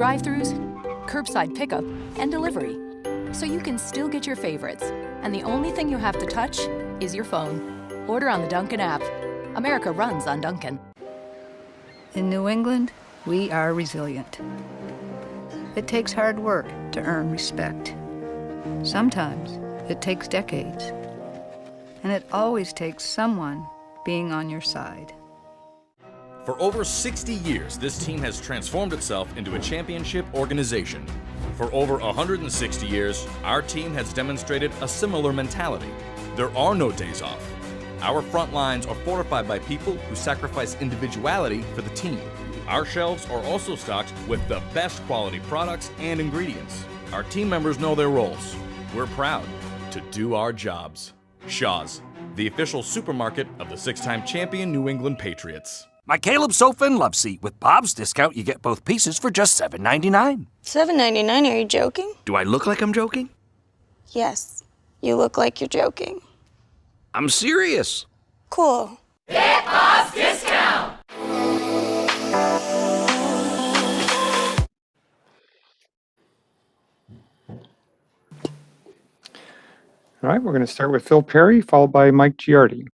drive-thrus, curbside pickup, and delivery. So you can still get your favorites. And the only thing you have to touch is your phone. Order on the Dunkin' app. America runs on Dunkin'. In New England, we are resilient. It takes hard work to earn respect. Sometimes it takes decades. And it always takes someone being on your side. For over 60 years, this team has transformed itself into a championship organization. For over 160 years, our team has demonstrated a similar mentality. There are no days off. Our front lines are fortified by people who sacrifice individuality for the team. Our shelves are also stocked with the best quality products and ingredients. Our team members know their roles. We're proud to do our jobs. Shaw's, the official supermarket of the 6-time champion New England Patriots. My Caleb sofa and love seat. With Bob's discount, you get both pieces for just $7.99. $7.99? Are you joking? Do I look like I'm joking? Yes, you look like you're joking. I'm serious. Cool. Get Bob's discount! All right, we're going to start with Phil Perry, followed by Mike Giardi.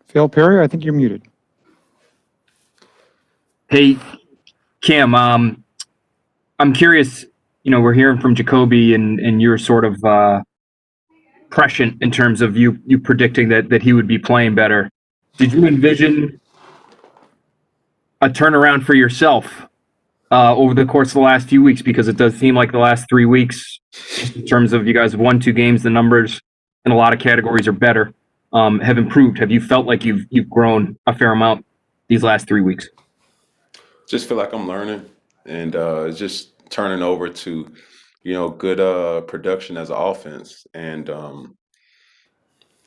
Phil Perry, I think you're muted. Hey, Cam, I'm curious, we're hearing from Jacoby and you're sort of prescient in terms of you predicting that he would be playing better. Did you envision a turnaround for yourself over the course of the last few weeks? Because it does seem like the last 3 weeks, in terms of you guys have won 2 games, the numbers in a lot of categories are better, have improved. Have you felt like you've grown a fair amount these last 3 weeks? Just feel like I'm learning and just turning over to, good production as an offense. And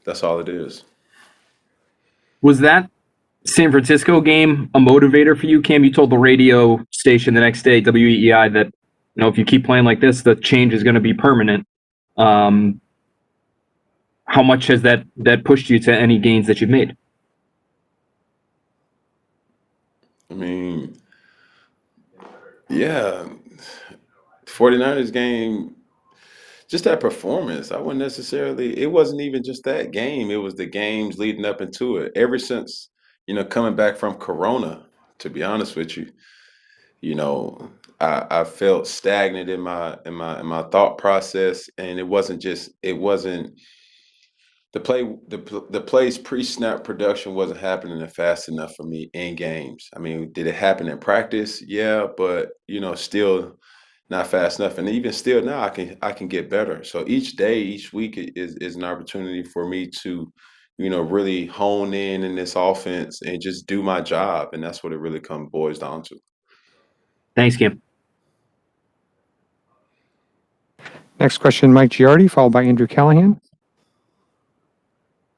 that's all it is. Was that San Francisco game a motivator for you, Cam? You told the radio station the next day, WEEI, that if you keep playing like this, the change is going to be permanent. How much has that pushed you to any gains that you've made? I mean, yeah, 49ers game, just that performance. I wouldn't necessarily, it wasn't even just that game. It was the games leading up into it. Ever since, coming back from Corona, to be honest with you, I felt stagnant in my thought process, and it wasn't the plays pre-snap production wasn't happening fast enough for me in games. I mean, did it happen in practice? Yeah, but still not fast enough. And even still now, I can get better. So each day, each week is an opportunity for me to, really hone in this offense and just do my job. And that's what it really boils down to. Thanks, Kim. Next question, Mike Giardi, followed by Andrew Callahan.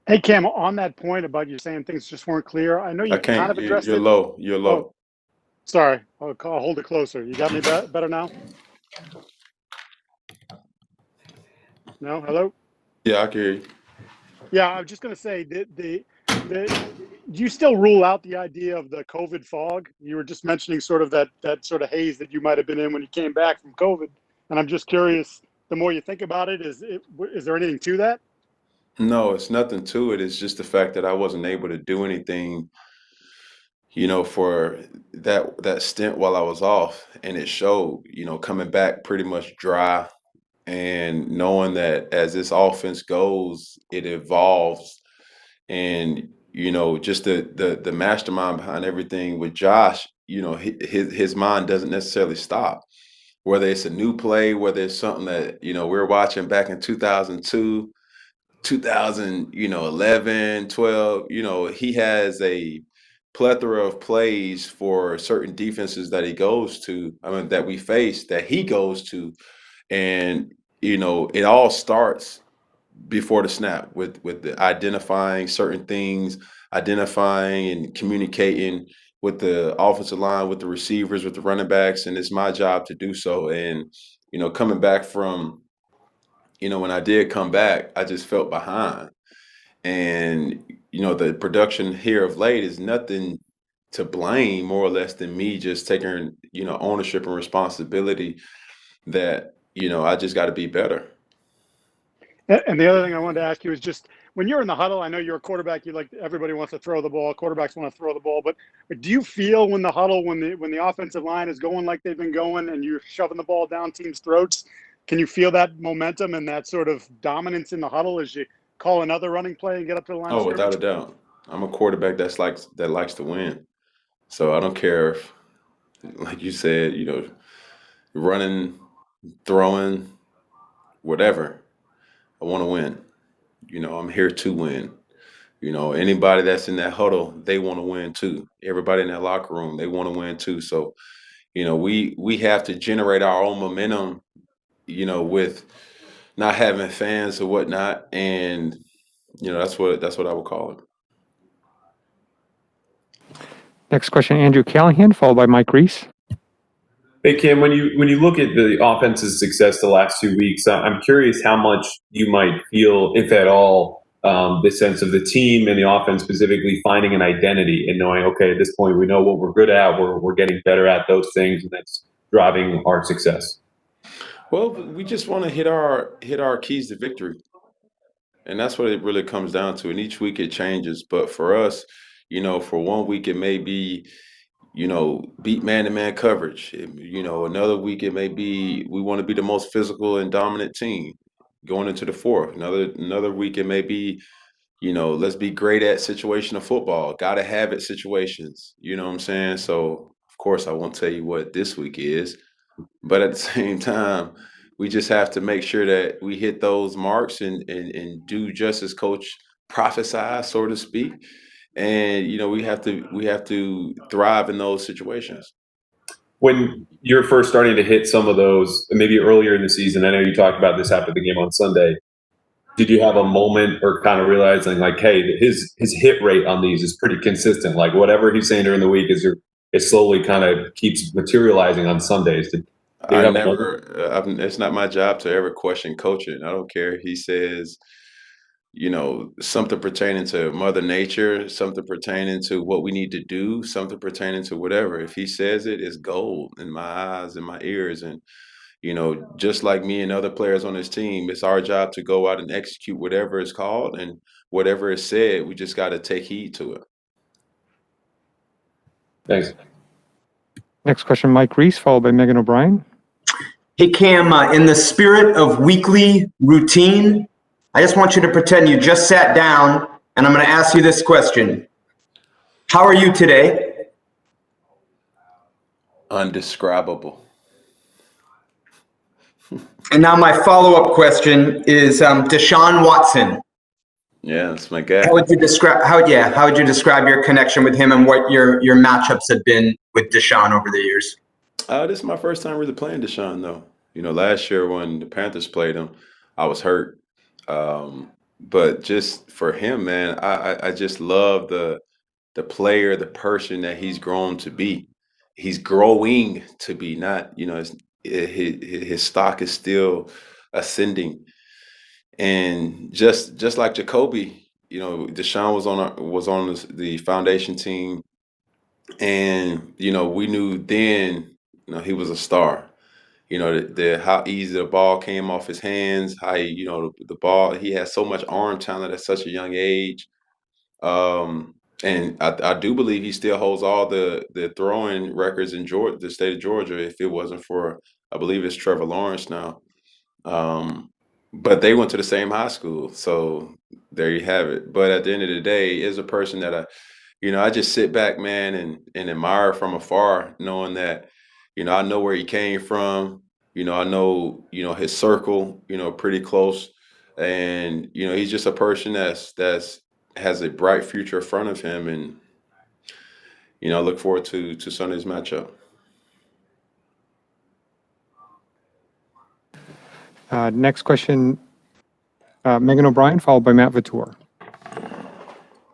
Hey, Cam, on that point about you saying things just weren't clear, I know you kind of addressed it. You're low. Oh, sorry. I'll hold it closer. You got me better now? No? Hello? Yeah, I can hear you. Yeah, I was just going to say, do you still rule out the idea of the COVID fog? You were just mentioning sort of that sort of haze that you might have been in when you came back from COVID. And I'm just curious, the more you think about it, is there anything to that? No, it's nothing to it. It's just the fact that I wasn't able to do anything, for that stint while I was off. And it showed, coming back pretty much dry and knowing that as this offense goes, it evolves. And, just the mastermind behind everything with Josh, his mind doesn't necessarily stop. Whether it's a new play, whether it's something that, we were watching back in 2002, 2011, 12, he has a plethora of plays for certain defenses that he goes to, that we face, that he goes to. And, it all starts before the snap with the identifying certain things, identifying and communicating with the offensive line, with the receivers, with the running backs. And it's my job to do so. And, coming back from, when I did come back, I just felt behind. And, the production here of late is nothing to blame more or less than me just taking, ownership and responsibility that, I just got to be better. And the other thing I wanted to ask you is just when you're in the huddle, I know you're a quarterback, everybody wants to throw the ball, quarterbacks want to throw the ball, but do you feel when the huddle, when the offensive line is going like they've been going and you're shoving the ball down teams' throats, can you feel that momentum and that sort of dominance in the huddle as you call another running play and get up to the line of Oh, without scrimmage? a doubt. I'm a quarterback that likes to win. So I don't care if, like you said, running, throwing, whatever. I want to win. I'm here to win. Anybody that's in that huddle, they want to win too. Everybody in that locker room, they want to win too. So, we have to generate our own momentum, with not having fans or whatnot. And, that's what I would call it. Next question, Andrew Callahan, followed by Mike Reese. Hey Cam, when you look at the offense's success the last 2 weeks, I'm curious how much you might feel, if at all, the sense of the team and the offense specifically finding an identity and knowing, okay, at this point we know what we're good at, we're getting better at those things, and that's driving our success. Well, we just want to hit our keys to victory, and that's what it really comes down to. And each week it changes, but for us, for 1 week it may be, beat man-to-man coverage. Another week it may be we want to be the most physical and dominant team going into the fourth. Another week it may be, let's be great at situational football. Got to have it situations. You know what I'm saying? So, of course, I won't tell you what this week is, but at the same time, we just have to make sure that we hit those marks and do just as coach prophesied, so to speak. And we have to thrive in those situations. When you're first starting to hit some of those, maybe earlier in the season, I know you talked about this after the game on Sunday. Did you have a moment or kind of realizing like, hey, his hit rate on these is pretty consistent? Like whatever he's saying during the week it slowly kind of keeps materializing on Sundays. It's not my job to ever question coaching. I don't care if he says, something pertaining to Mother Nature, something pertaining to what we need to do, something pertaining to whatever. If he says it, it's gold in my eyes and my ears. And, just like me and other players on this team, it's our job to go out and execute whatever is called and whatever is said. We just got to take heed to it. Thanks. Next question, Mike Reese, followed by Megan O'Brien. Hey, Cam, in the spirit of weekly routine, I just want you to pretend you just sat down, and I'm going to ask you this question. How are you today? Undescribable. And now my follow-up question is Deshaun Watson. Yeah, that's my guy. How would you describe your connection with him and what your matchups have been with Deshaun over the years? This is my first time really playing Deshaun, though. Last year when the Panthers played him, I was hurt. But just for him, man, I just love the player, the person that he's grown to be. He's growing to be, not, his stock is still ascending. And just like Jacoby, Deshaun was on the foundation team, and we knew then, he was a star. How easy the ball came off his hands, how the ball, he has so much arm talent at such a young age. And I do believe he still holds all the throwing records in Georgia, the state of Georgia, if it wasn't for, I believe it's Trevor Lawrence now. But they went to the same high school, so there you have it. But at the end of the day, is a person that I just sit back, man, and admire from afar, knowing that, I know where he came from. I know, his circle, pretty close. And, he's just a person that's has a bright future in front of him. And, I look forward to Sunday's matchup. Next question, Megan O'Brien, followed by Matt Vautour.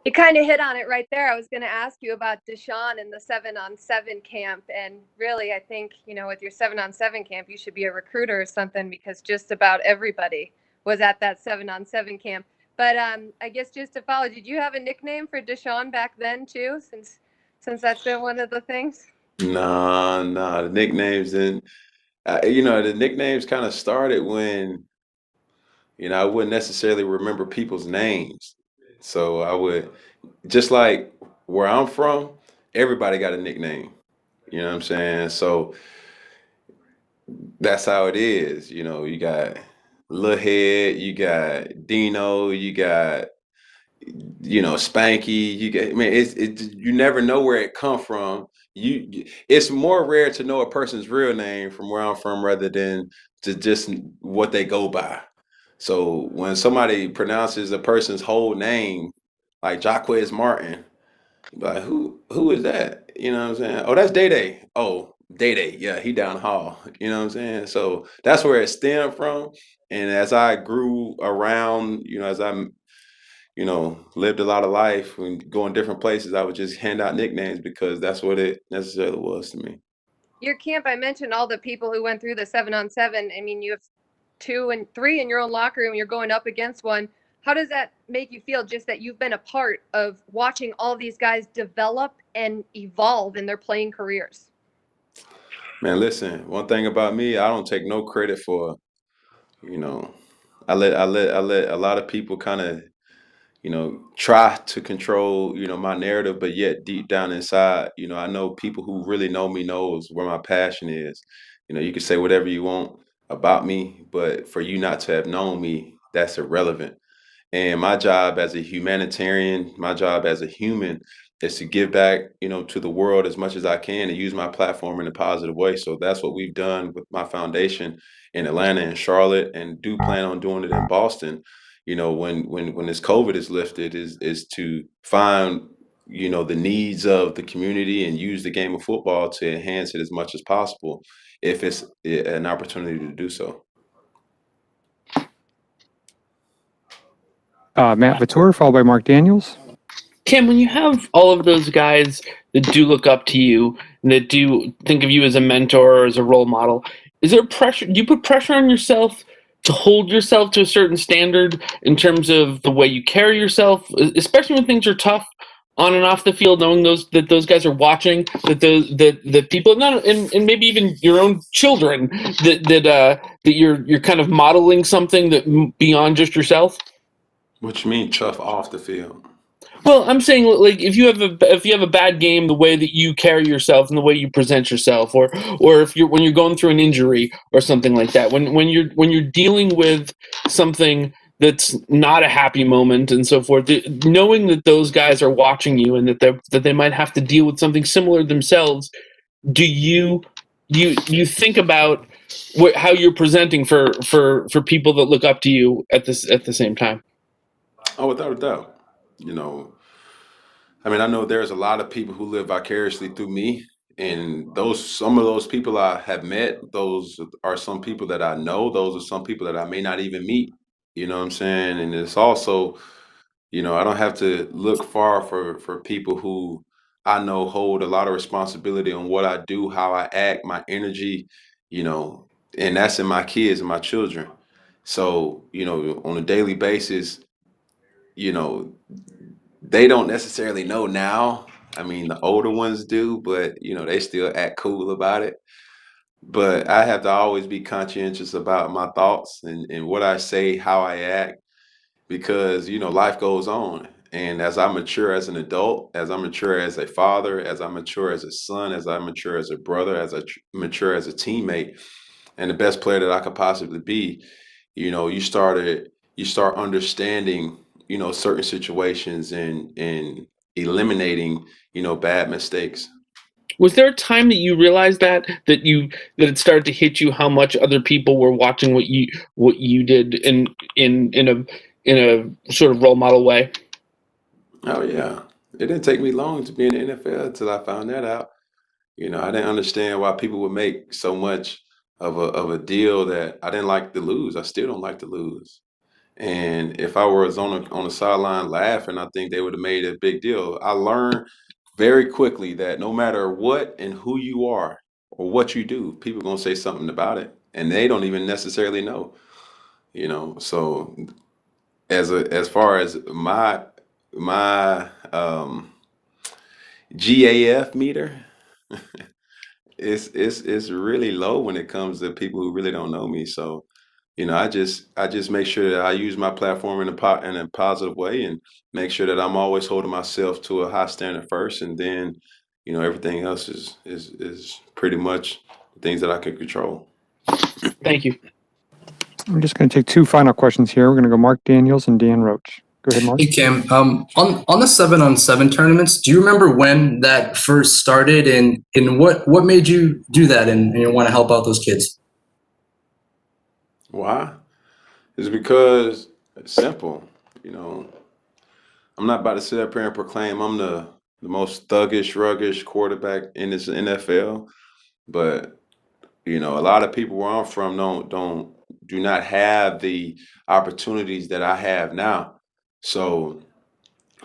You kind of hit on it right there. I was going to ask you about Deshaun and the 7-on-7 camp. And really, I think, with your 7-on-7 camp, you should be a recruiter or something, because just about everybody was at that 7-on-7 camp. But I guess just to follow, did you have a nickname for Deshaun back then too, since that's been one of the things? Nah, the nicknames and the nicknames kind of started when I wouldn't necessarily remember people's names, so I would just like where I'm from, everybody got a nickname. You know what I'm saying? So that's how it is. You got Lil Head, you got Dino, you got Spanky. You get, I mean, you never know where it come from. It's more rare to know a person's real name from where I'm from rather than to just what they go by. So when somebody pronounces a person's whole name, like Jaquez Martin, you be like, who is that? You know what I'm saying? Oh, that's Day Day. Oh, Day Day. Yeah, he down the hall. You know what I'm saying? So that's where it stemmed from. And as I grew around, as I lived a lot of life and going different places, I would just hand out nicknames because that's what it necessarily was to me. Your camp, I mentioned all the people who went through the 7-on-7. I mean, you have 2 and 3 in your own locker room. You're going up against one. How does that make you feel, just that you've been a part of watching all these guys develop and evolve in their playing careers? Man, listen, one thing about me, I don't take no credit for, I let a lot of people kind of, try to control, my narrative, but yet deep down inside, I know people who really know me knows where my passion is. You can say whatever you want about me, but for you not to have known me, that's irrelevant. And my job as a humanitarian, my job as a human is to give back, to the world as much as I can and use my platform in a positive way. So that's what we've done with my foundation in Atlanta and Charlotte, and do plan on doing it in Boston. When this COVID is lifted, is to find, the needs of the community and use the game of football to enhance it as much as possible if it's an opportunity to do so. Matt Vautour, followed by Mark Daniels. Cam, when you have all of those guys that do look up to you and that do think of you as a mentor or as a role model, is there pressure? Do you put pressure on yourself to hold yourself to a certain standard in terms of the way you carry yourself, especially when things are tough on and off the field, knowing that those guys are watching, that people, not and maybe even your own children, that you're kind of modeling something that beyond just yourself? What you mean tough off the field? Well, I'm saying, like, if you have a bad game, the way that you carry yourself and the way you present yourself, or if when you're going through an injury or something like that, when you're dealing with something that's not a happy moment and so forth, knowing that those guys are watching you and that they might have to deal with something similar themselves, do you think about how you're presenting for people that look up to you at the same time? Oh, without a doubt. I mean, I know there's a lot of people who live vicariously through me, and some of those people I have met, those are some people that I know, those are some people that I may not even meet. You know what I'm saying? And it's also, I don't have to look far for people who I know hold a lot of responsibility on what I do, how I act, my energy, you know, and that's in my kids and my children. So, on a daily basis, you know, they don't necessarily know now. I mean, the older ones do, but they still act cool about it. But I have to always be conscientious about my thoughts and what I say, how I act, because life goes on. And as I mature as an adult, as I mature as a father, as I mature as a son, as I mature as a brother, as I mature as a teammate, and the best player that I could possibly be, you start understanding, certain situations and eliminating, bad mistakes. Was there a time that you realized that it started to hit you how much other people were watching what you did in a sort of role model way? Oh yeah. It didn't take me long to be in the NFL until I found that out. I didn't understand why people would make so much of a deal that I didn't like to lose. I still don't like to lose. And if I was on the sideline laughing, I think they would have made a big deal. I learned very quickly that no matter what and who you are or what you do, people are gonna say something about it, and they don't even necessarily know. So as far as my GAF meter, it's really low when it comes to people who really don't know me. So, I just make sure that I use my platform in a positive way, and make sure that I'm always holding myself to a high standard first, and then, everything else is pretty much things that I can control. Thank you. I'm just going to take two final questions here. We're going to go Mark Daniels and Dan Roach. Go ahead, Mark. Hey, Cam. On the 7-on-7 tournaments, do you remember when that first started, and what made you do that and want to help out those kids? Why? It's because it's simple. I'm not about to sit up here and proclaim I'm the most thuggish, ruggish quarterback in this NFL, but a lot of people where I'm from do not have the opportunities that I have now. So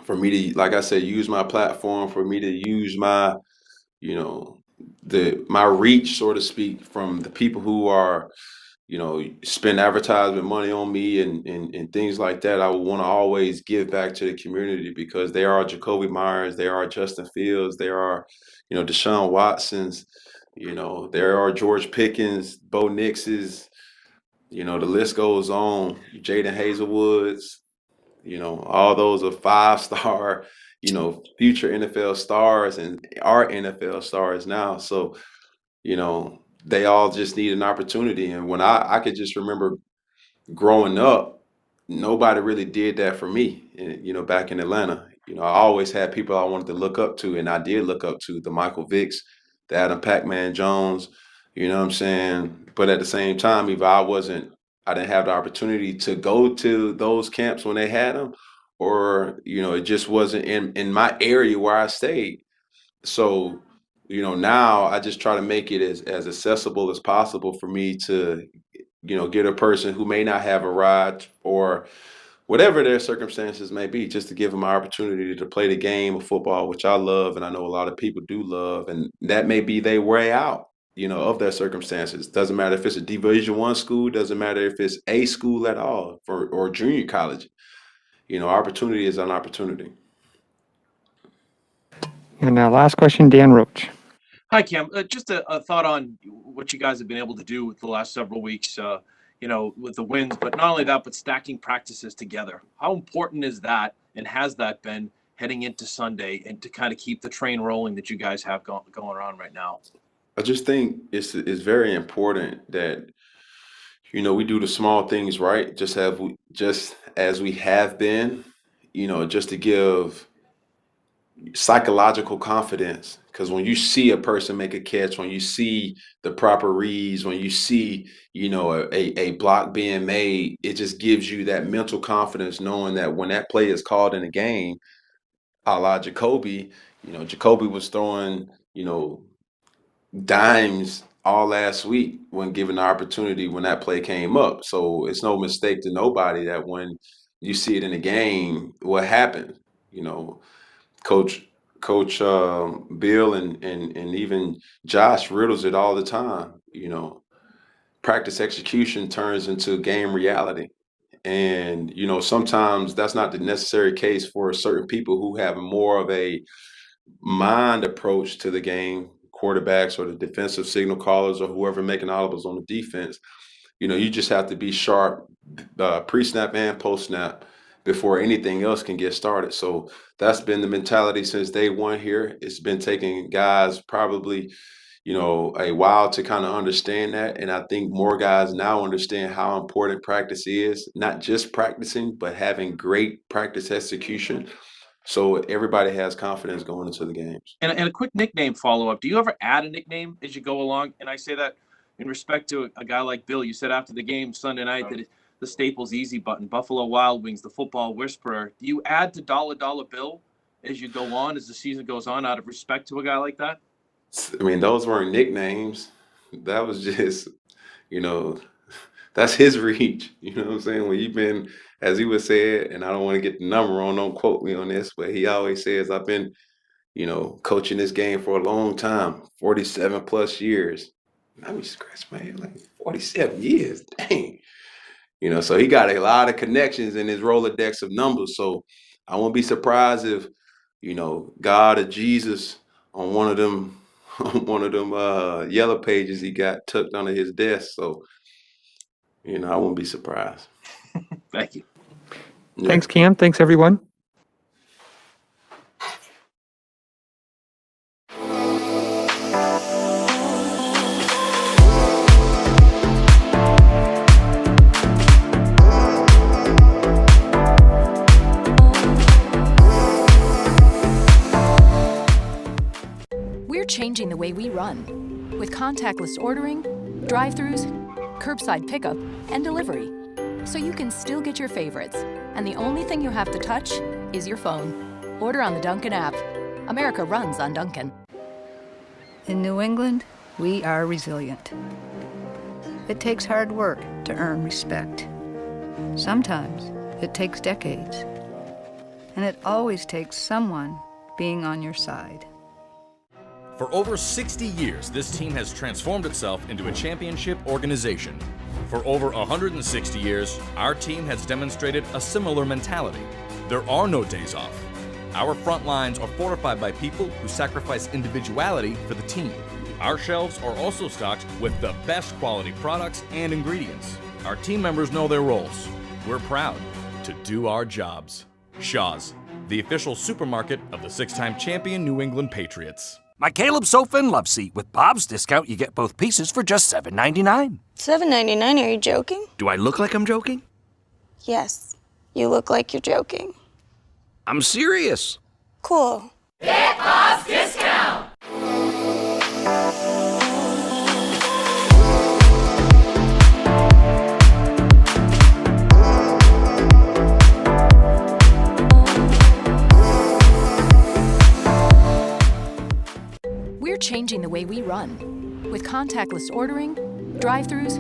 for me to, like I said, use my platform, for me to use my, my reach, so to speak, from the people who are, spend advertisement money on me and things like that, I would want to always give back to the community, because they are Jacoby Myers, they are Justin Fields, there are, Deshaun Watsons, there are George Pickens, Bo Nixes, the list goes on, Jaden Hazelwoods, all those are 5-star, future NFL stars and are NFL stars now. So, they all just need an opportunity. And when I could just remember growing up, nobody really did that for me, back in Atlanta. I always had people I wanted to look up to, and I did look up to the Michael Vicks, the Adam Pac-Man Jones, you know what I'm saying? But at the same time, if I didn't have the opportunity to go to those camps when they had them, or, it just wasn't in my area where I stayed. So, now I just try to make it as accessible as possible for me to, get a person who may not have a ride, or whatever their circumstances may be, just to give them an opportunity to play the game of football, which I love, and I know a lot of people do love, and that may be their way out, of their circumstances. Doesn't matter if it's a Division I school, doesn't matter if it's a school at all, or junior college. Opportunity is an opportunity. And last question, Dan Roach. Hi, Cam. Just a thought on what you guys have been able to do with the last several weeks, with the wins, but not only that, but stacking practices together. How important is that, and has that been heading into Sunday, and to kind of keep the train rolling that you guys have going on right now? I just think it's very important that, we do the small things right, just as we have been, just to give psychological confidence. Because when you see a person make a catch, when you see the proper reads, when you see, a block being made, it just gives you that mental confidence, knowing that when that play is called in a game, a la Jacoby, Jacoby was throwing, dimes all last week when given the opportunity, when that play came up. So it's no mistake to nobody that when you see it in the game, what happened, Coach Bill and even Josh riddles it all the time. Practice execution turns into game reality. And, sometimes that's not the necessary case for certain people who have more of a mind approach to the game, quarterbacks or the defensive signal callers or whoever making audibles on the defense. You just have to be sharp pre-snap and post-snap before anything else can get started. So that's been the mentality since day one here. It's been taking guys probably, a while to kind of understand that. And I think more guys now understand how important practice is, not just practicing, but having great practice execution. So everybody has confidence going into the games. And a quick nickname follow-up. Do you ever add a nickname as you go along? And I say that in respect to a guy like Bill. You said after the game Sunday night that the Staples Easy Button, Buffalo Wild Wings, the Football Whisperer. Do you add to Dollar Bill as you go on, as the season goes on, out of respect to a guy like that? I mean, those weren't nicknames. That was just, that's his reach. You know what I'm saying? When you've been, as he would say it, and I don't want to get the number wrong, don't quote me on this, but he always says, I've been, coaching this game for a long time, 47 plus years. I mean, scratch my head, like 47 years, dang. So he got a lot of connections in his Rolodex of numbers. So I won't be surprised if, God or Jesus on one of them yellow pages he got tucked under his desk. So, I won't be surprised. Thank you. Yeah. Thanks, Cam. Thanks, everyone. We're changing the way we run with contactless ordering, drive-thrus, curbside pickup, and delivery. So you can still get your favorites, and the only thing you have to touch is your phone. Order on the Dunkin' app. America runs on Dunkin'. In New England, we are resilient. It takes hard work to earn respect. Sometimes it takes decades. And it always takes someone being on your side. For over 60 years, this team has transformed itself into a championship organization. For over 160 years, our team has demonstrated a similar mentality. There are no days off. Our front lines are fortified by people who sacrifice individuality for the team. Our shelves are also stocked with the best quality products and ingredients. Our team members know their roles. We're proud to do our jobs. Shaw's, the official supermarket of the 6-time champion New England Patriots. My Caleb sofa and love seat. With Bob's discount, you get both pieces for just $7.99. $7.99? Are you joking? Do I look like I'm joking? Yes. You look like you're joking. I'm serious. Cool. Get Bob's discount. We're changing the way we run with contactless ordering, drive-thrus,